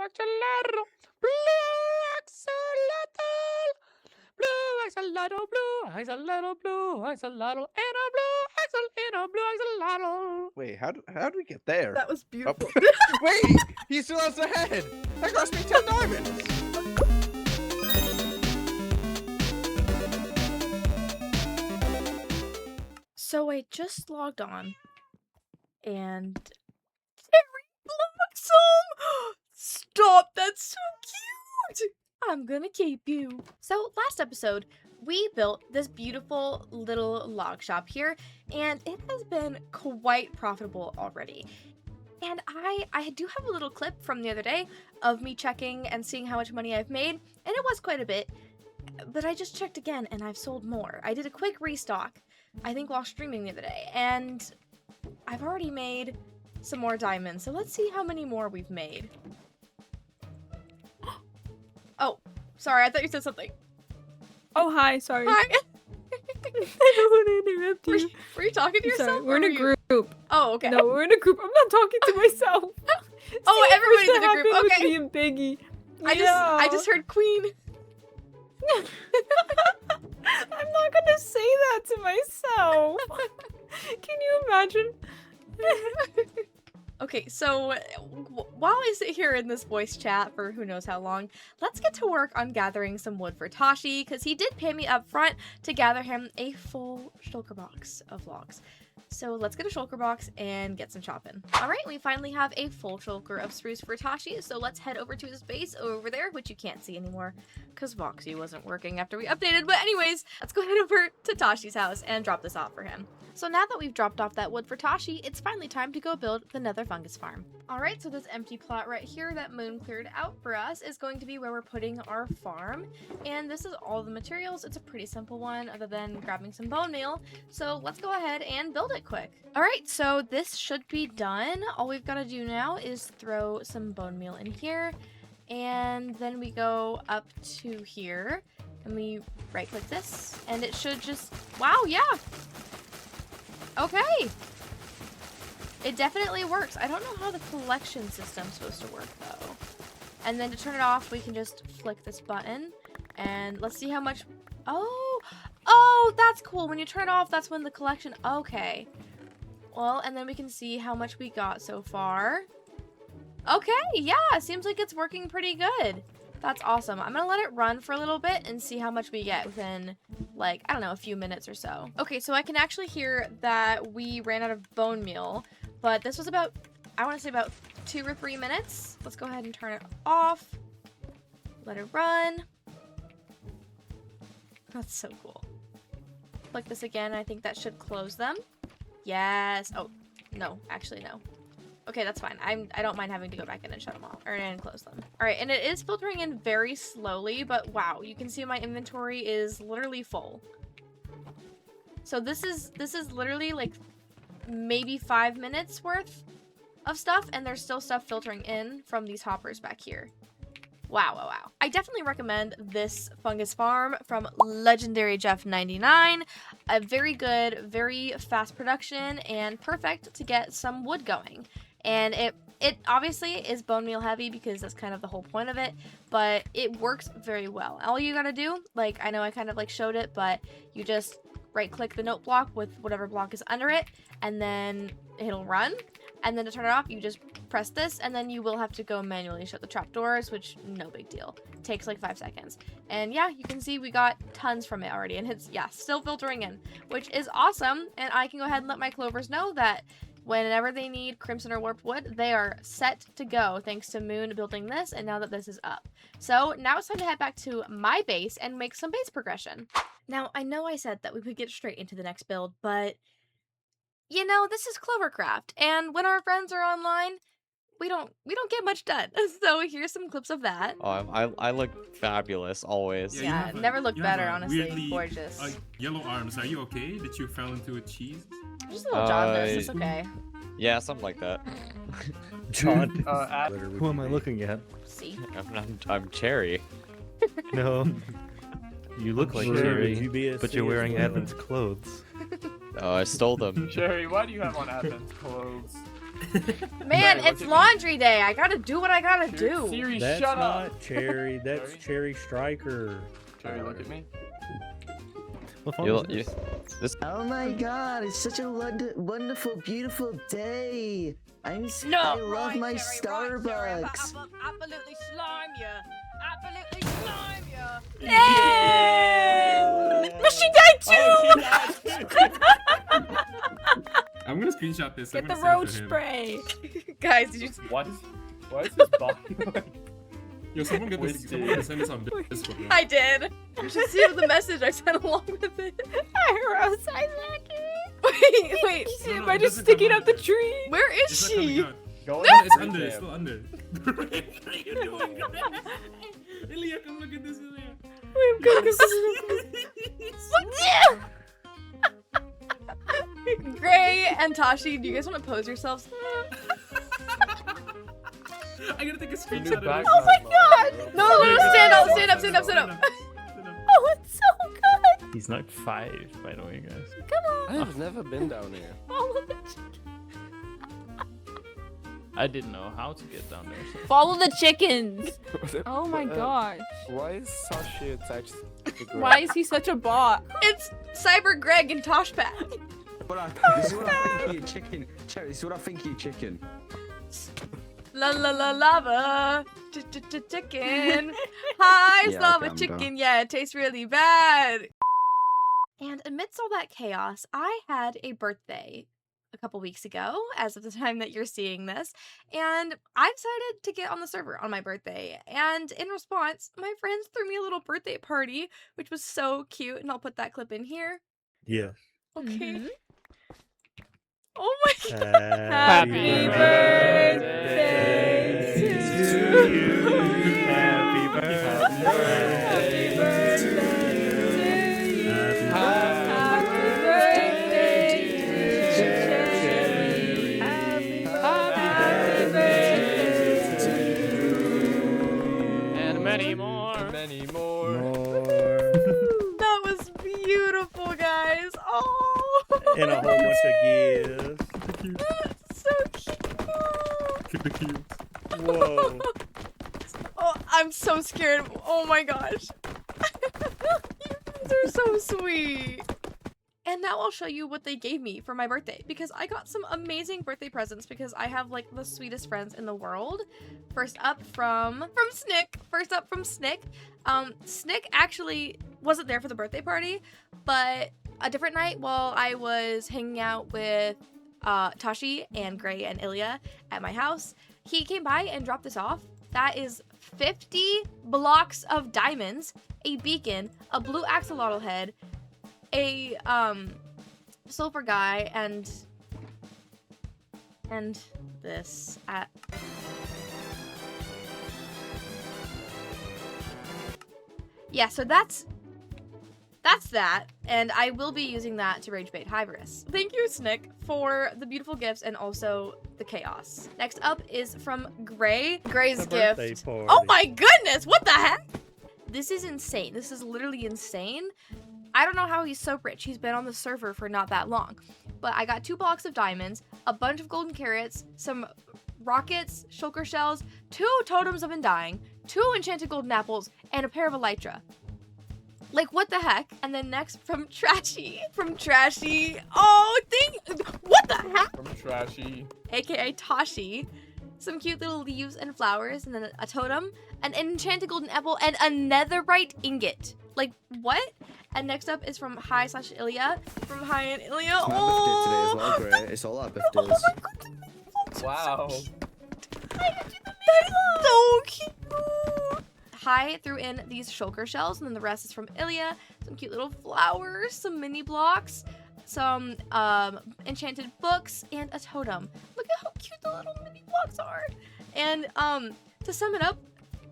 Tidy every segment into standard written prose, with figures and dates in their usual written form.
axolotl, blue axolotl, blue axolotl, blue axolotl, blue axolotl, and a blue axolotl, and a blue axolotl. Wait, how did we get there? That was beautiful. Wait, he still has the head. That cost me 10 diamonds. So I just logged on, and Terry Blossom! Stop! That's so cute! I'm gonna keep you. So last episode, we built this beautiful little log shop here, and it has been quite profitable already. And I do have a little clip from the other day of me checking and seeing how much money I've made, and it was quite a bit. But I just checked again, and I've sold more. I did a quick restock, I think while streaming the other day, and I've already made some more diamonds. So let's see how many more we've made. Oh, sorry, I thought you said something. Oh, hi, sorry. Hi. I don't want to interrupt you. Were you talking to yourself? Sorry, we're in a group. Oh, okay. No, we're in a group. I'm not talking to myself. Oh, See, everybody's what's in a group. happened with Okay. me and Biggie. I just heard Queen. I'm not gonna say that to myself. Can you imagine? Okay, so while I sit here in this voice chat for who knows how long, let's get to work on gathering some wood for Tashi, because he did pay me up front to gather him a full shulker box of logs. So let's get a shulker box and get some chopping. Alright, we finally have a full shulker of spruce for Tashi, so let's head over to his base over there, which you can't see anymore, because Voxy wasn't working after we updated. But anyways, let's go head over to Tashi's house and drop this off for him. So now that we've dropped off that wood for Tashi, it's finally time to go build the nether fungus farm. Alright, so this empty plot right here that Moon cleared out for us is going to be where we're putting our farm. And this is all the materials. It's a pretty simple one other than grabbing some bone meal. So let's go ahead and build it quick. Alright, so this should be done. All we've got to do now is throw some bone meal in here. And then we go up to here and we right click this and it should just, wow, yeah. Okay. It definitely works. I don't know how the collection system's supposed to work though. And then to turn it off, we can just flick this button and let's see how much. Oh, that's cool. When you turn it off, that's when the collection, okay. Well, and then we can see how much we got so far. Okay, yeah, seems like it's working pretty good. That's awesome. I'm gonna let it run for a little bit and see how much we get within, like, I don't know, a few minutes or so. Okay, so I can actually hear that we ran out of bone meal, but this was about, I want to say about 2 or 3 minutes. Let's go ahead and turn it off. Let it run. That's so cool. Click this again. I think that should close them. Yes. Oh, no, actually no. Okay, that's fine. I don't mind having to go back in and shut them off, or and close them. All right, and it is filtering in very slowly, but wow, you can see my inventory is literally full. So this is literally like maybe 5 minutes worth of stuff, and there's still stuff filtering in from these hoppers back here. Wow, wow, wow. I definitely recommend this fungus farm from Legendary Jeff 99. A very good, very fast production, and perfect to get some wood going. And it obviously is bone meal heavy because that's kind of the whole point of it, but it works very well. All you gotta do, like, I know I kind of like showed it, but you just right click the note block with whatever block is under it, and then it'll run. And then to turn it off, you just press this, and then you will have to go manually shut the trapdoors, which no big deal. It takes like 5 seconds. And yeah, you can see we got tons from it already, and it's, yeah, still filtering in, which is awesome. And I can go ahead and let my clovers know that whenever they need crimson or warped wood, they are set to go thanks to Moon building this, and now that this is up. So now it's time to head back to my base and make some base progression. Now, I know I said that we would get straight into the next build, but you know, this is Clovercraft, and when our friends are online, we don't get much done. So here's some clips of that. Oh, I look fabulous always. Yeah, never looked better, honestly. Weirdly, gorgeous. Yellow arms. Are you okay? That you fell into a cheese? Just a little jaundice. It's okay. Yeah, something like that. John, Who am I looking at? See? I'm Cherry. No. You look like Cherry, Cherry, but you're wearing Advent's clothes. Oh, I stole them. Cherry, why do you have on Advent clothes? Man, Look it's at me. laundry day. I gotta do what I gotta do. Siri, That's shut not up. Cherry. That's Cherry Striker. Cherry, look at me. What phone You'll, is you, this? Oh my god, it's such a wonderful, beautiful day. I love my Starbucks. Absolutely slime you. Absolutely slime you. But she died too! I'm gonna screenshot this. Get I'm the gonna send it roach to him. spray. Guys, did you What? Why is his body like... Yo, someone get this. Twisted. Someone gonna send this on Discord. Bro. I did. You should see the message I sent along with it. I rose, I like it. Wait. No, Am I it just doesn't sticking come up the out. tree? Where is It's not she? coming out. Go No, it's under. It's still under. What are you doing, guys? Ilya, come look at this, Ilya. I'm gonna Gray and Tashi, do you guys want to pose yourselves? I gotta take a The screenshot new of background this. Oh my god! No, stand up, stand up, stand up, stand up. Oh, it's so good! He's not 5, by the way, guys. Come on! I've never been down here. Follow the chicken. I didn't know how to get down there. So. Follow the chickens! Oh my gosh. Why is Sashi attached to Greg? Why is he such a bot? It's Cyber Greg and Toshpat. This is what I think of you, chicken. Cherry, this is what I think of you, chicken. La la la lava. Chicken. Hi, Yeah, lava okay, I'm chicken. Yeah, it tastes really bad. And amidst all that chaos, I had a birthday a couple weeks ago, as of the time that you're seeing this, and I decided to get on the server on my birthday. And in response, my friends threw me a little birthday party, which was so cute, and I'll put that clip in here. Yes. Okay. Mhm. Oh my god. Happy birthday to you. Happy birthday. Happy birthday to you. Happy birthday to Cherry. Happy birthday to you. And many more. Many more. That was beautiful, guys. Oh. And a whole bunch of gifts. So cute. Keep the cute. Whoa. Oh, I'm so scared. Oh my gosh. They're so sweet. And now I'll show you what they gave me for my birthday, because I got some amazing birthday presents because I have like the sweetest friends in the world. First up from Snick. Snick actually wasn't there for the birthday party, but a different night while I was hanging out with Tashi and Gray and Ilya at my house, he came by and dropped this off. That is 50 blocks of diamonds, a beacon, a blue axolotl head, a silver guy, and this at yeah, so that's that, and I will be using that to rage bait Hyverus. Thank you, Snick, for the beautiful gifts and also the chaos. Next up is from Gray. Gray's The birthday gift. party. Oh my goodness, what the heck? This is insane. This is literally insane. I don't know how he's so rich. He's been on the server for not that long. But I got 2 blocks of diamonds, a bunch of golden carrots, some rockets, shulker shells, 2 totems of undying, 2 enchanted golden apples, and a pair of elytra. Like, what the heck? And then next from Trashy. Oh, what the heck? From Trashy. AKA Tashi. Some cute little leaves and flowers, and then a totem, an enchanted golden apple, and a netherite ingot. Like, what? And next up is from Hi/Ilya. From Hi and Ilya. It's my birthday today as well, Gray. It's all our birthdays. Oh my god. Wow. That is so cute. Hi threw in these shulker shells, and then the rest is from Ilya. Some cute little flowers, some mini blocks, some enchanted books, and a totem. Look at how cute the little mini blocks are. And to sum it up,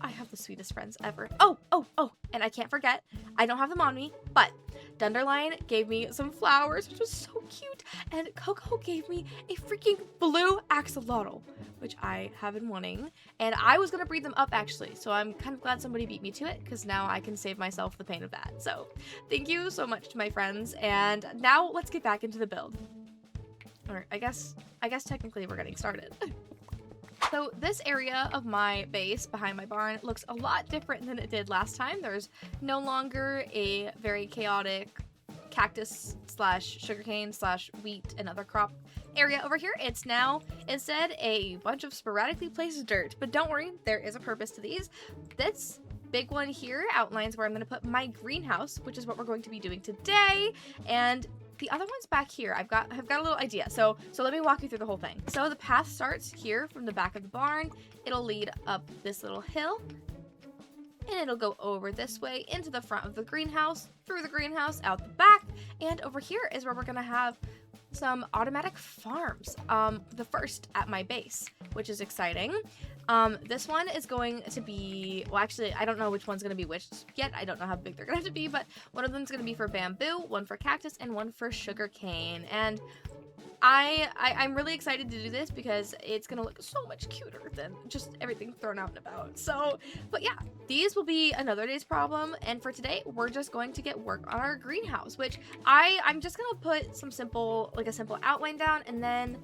I have the sweetest friends ever. Oh, and I can't forget, I don't have them on me, but Dunderline gave me some flowers, which was so cute, and Coco gave me a freaking blue axolotl, which I have been wanting, and I was gonna breed them up actually, so I'm kind of glad somebody beat me to it, because now I can save myself the pain of that. So thank you so much to my friends, and now let's get back into the build. Or I guess technically we're getting started. So this area of my base behind my barn looks a lot different than it did last time. There's no longer a very chaotic cactus / sugarcane / wheat and other crop area over here. It's now instead a bunch of sporadically placed dirt. But don't worry, there is a purpose to these. This big one here outlines where I'm going to put my greenhouse, which is what we're going to be doing today. And the other one's back here. I've got a little idea. So let me walk you through the whole thing. So the path starts here from the back of the barn. It'll lead up this little hill, and it'll go over this way into the front of the greenhouse, through the greenhouse, out the back, and over here is where we're gonna have some automatic farms. The first at my base, which is exciting. This one is going to be, well, actually, I don't know which one's going to be which yet. I don't know how big they're going to have to be, but one of them's going to be for bamboo, one for cactus, and one for sugarcane. And I'm really excited to do this because it's going to look so much cuter than just everything thrown out and about. So, but yeah, these will be another day's problem. And for today, we're just going to get work on our greenhouse, which I'm just going to put some simple, like a simple outline down, and then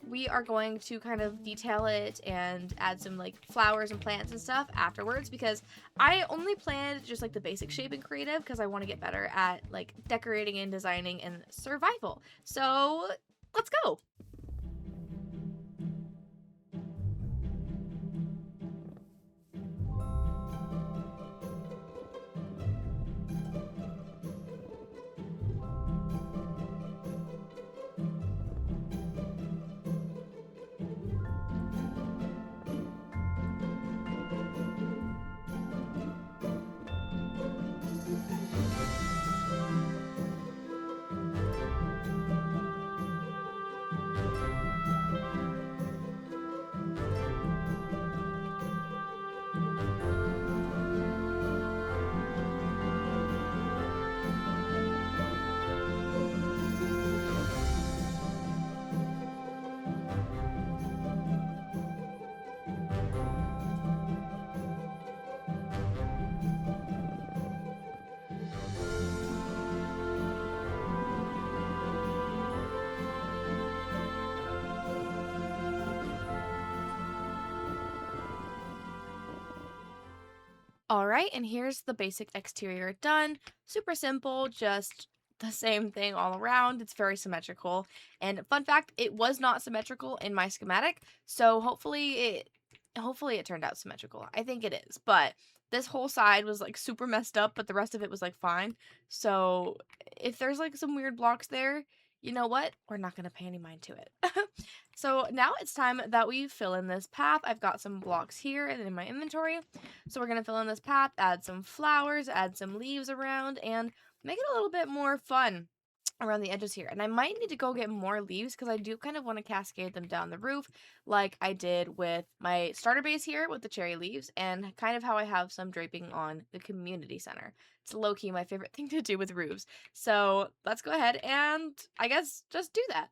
we are going to kind of detail it and add some like flowers and plants and stuff afterwards, because I only planned just like the basic shape and creative because I want to get better at like decorating and designing and survival. So let's go. Alright, and here's the basic exterior done. Super simple, just the same thing all around. It's very symmetrical. And fun fact, it was not symmetrical in my schematic, so hopefully it turned out symmetrical. I think it is, but this whole side was like super messed up, but the rest of it was like fine. So if there's like some weird blocks there, you know what? We're not going to pay any mind to it. So now it's time that we fill in this path. I've got some blocks here and in my inventory. So we're going to fill in this path, add some flowers, add some leaves around, and make it a little bit more fun around the edges here. And I might need to go get more leaves because I do kind of want to cascade them down the roof like I did with my starter base here with the cherry leaves, and kind of how I have some draping on the community center. It's low-key my favorite thing to do with roofs. So let's go ahead and I guess just do that.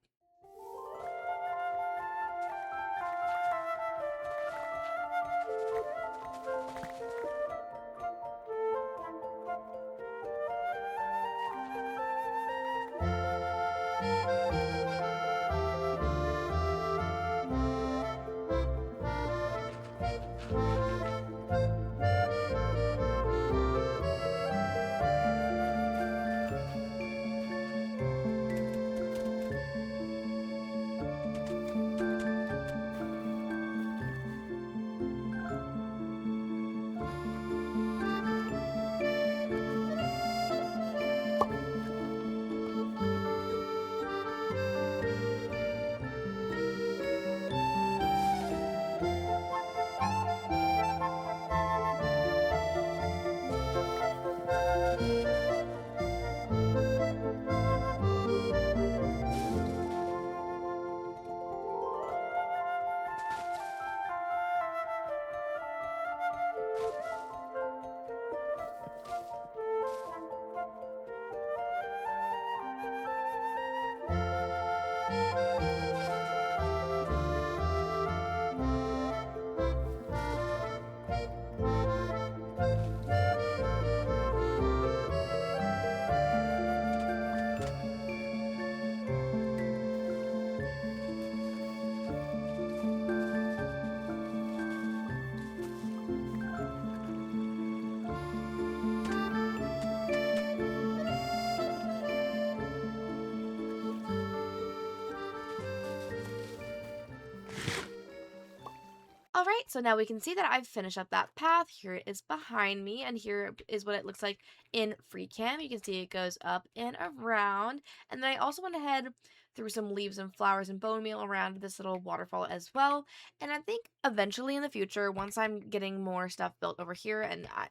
All right, so now we can see that I've finished up that path. Here it is behind me, and here is what it looks like in free cam. You can see it goes up and around. And then I also went ahead, threw some leaves and flowers and bone meal around this little waterfall as well. And I think eventually in the future, once I'm getting more stuff built over here, and I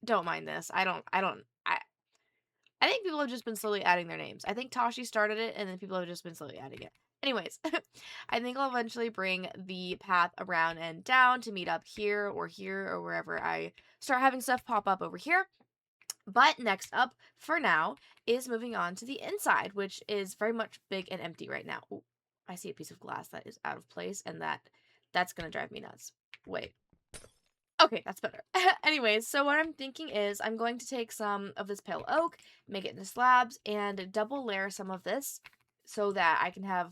don't mind this, I think people have just been slowly adding their names. I think Tashi started it, and then people have just been slowly adding it. Anyways, I think I'll eventually bring the path around and down to meet up here or wherever I start having stuff pop up over here. But next up, for now, is moving on to the inside, which is very much big and empty right now. Ooh, I see a piece of glass that is out of place, and that's gonna drive me nuts. Wait. Okay, that's better. Anyways, so what I'm thinking is I'm going to take some of this pale oak, make it into slabs, and double layer some of this so that I can have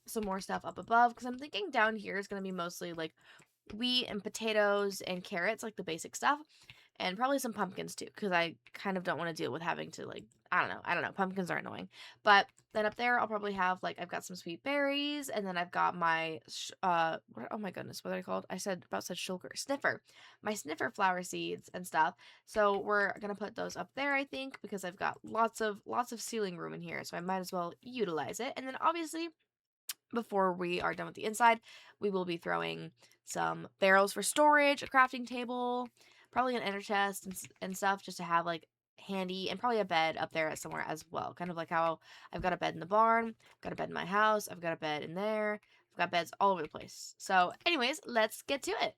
some more stuff up above, because I'm thinking down here is going to be mostly like wheat and potatoes and carrots, like the basic stuff, and probably some pumpkins too, because I kind of don't want to deal with having to, like, I don't know, pumpkins are annoying. But then up there I'll probably have, like, I've got some sweet berries, and then I've got my oh my goodness, what are they called? I said shulker, sniffer, my sniffer flower seeds and stuff. So we're gonna put those up there, I think, because I've got lots of ceiling room in here, so I might as well utilize it. And then obviously, before we are done with the inside, we will be throwing some barrels for storage, a crafting table, probably an ender chest and stuff, just to have, like, handy, and probably a bed up there somewhere as well. Kind of like how I've got a bed in the barn, I've got a bed in my house, I've got a bed in there, I've got beds all over the place. So anyways, let's get to it.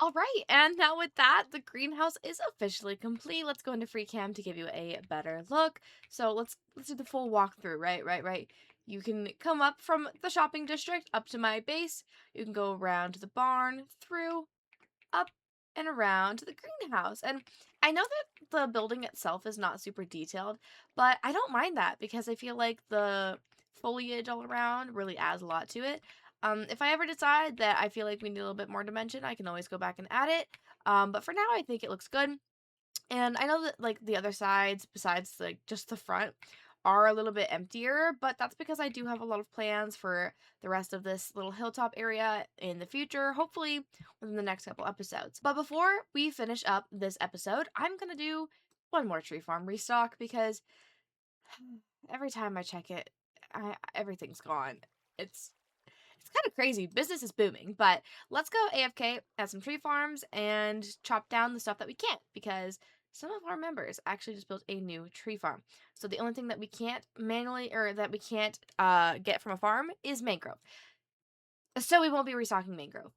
All right, and now with that, the greenhouse is officially complete. Let's go into free cam to give you a better look. So let's do the full walkthrough, right? You can come up from the shopping district up to my base. You can go around to the barn, through, up, and around to the greenhouse. And I know that the building itself is not super detailed, but I don't mind that because I feel like the foliage all around really adds a lot to it. If I ever decide that I feel like we need a little bit more dimension, I can always go back and add it. But for now, I think it looks good. And I know that, like, the other sides, besides, like, just the front, are a little bit emptier, but that's because I do have a lot of plans for the rest of this little hilltop area in the future, hopefully within the next couple episodes. But before we finish up this episode, I'm gonna do one more tree farm restock because every time I check it, everything's gone. It's kind of crazy. Business is booming, but let's go AFK at some tree farms and chop down the stuff that we can't, because some of our members actually just built a new tree farm. So the only thing that we can't manually, or that we can't get from a farm, is mangrove. So we won't be restocking mangrove.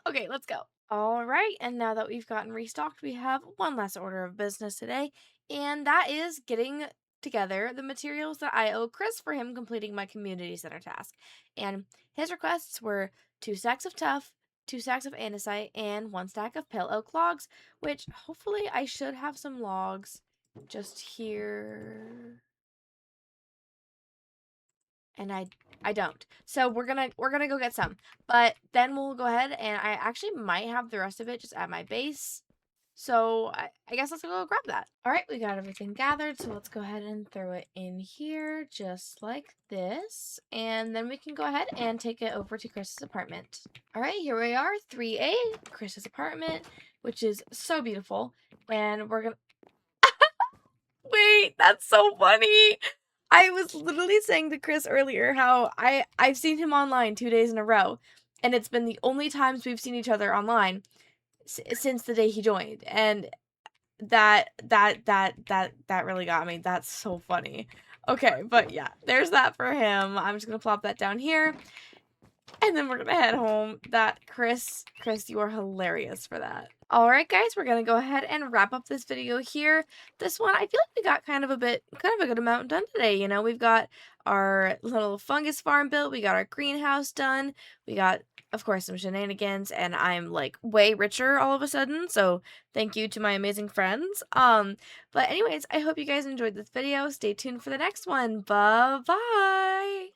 Okay, let's go. All right, and now that we've gotten restocked, we have one last order of business today, and that is getting together the materials that I owe Chris for him completing my community center task. And his requests were 2 stacks of tuff, 2 stacks of andesite, and 1 stack of pale oak logs, which hopefully I should have some logs just here. And I don't. So we're gonna go get some. But then we'll go ahead and I actually might have the rest of it just at my base. So I guess let's go grab that. All right, we got everything gathered. So let's go ahead and throw it in here just like this. And then we can go ahead and take it over to Chris's apartment. All right, here we are, 3A, Chris's apartment, which is so beautiful. And we're gonna... Wait, that's so funny. I was literally saying to Chris earlier how I've seen him online 2 days in a row, and it's been the only times we've seen each other online since the day he joined, and that really got me. That's so funny. Okay, but yeah, there's that for him. I'm just gonna plop that down here, and then we're gonna head home. Chris, you are hilarious for that. Alright guys, we're gonna go ahead and wrap up this video here. This one, I feel like we got kind of a good amount done today, you know? We've got our little fungus farm built, we got our greenhouse done, we got, of course, some shenanigans, and I'm, like, way richer all of a sudden, so thank you to my amazing friends. But anyways, I hope you guys enjoyed this video. Stay tuned for the next one. Bye-bye!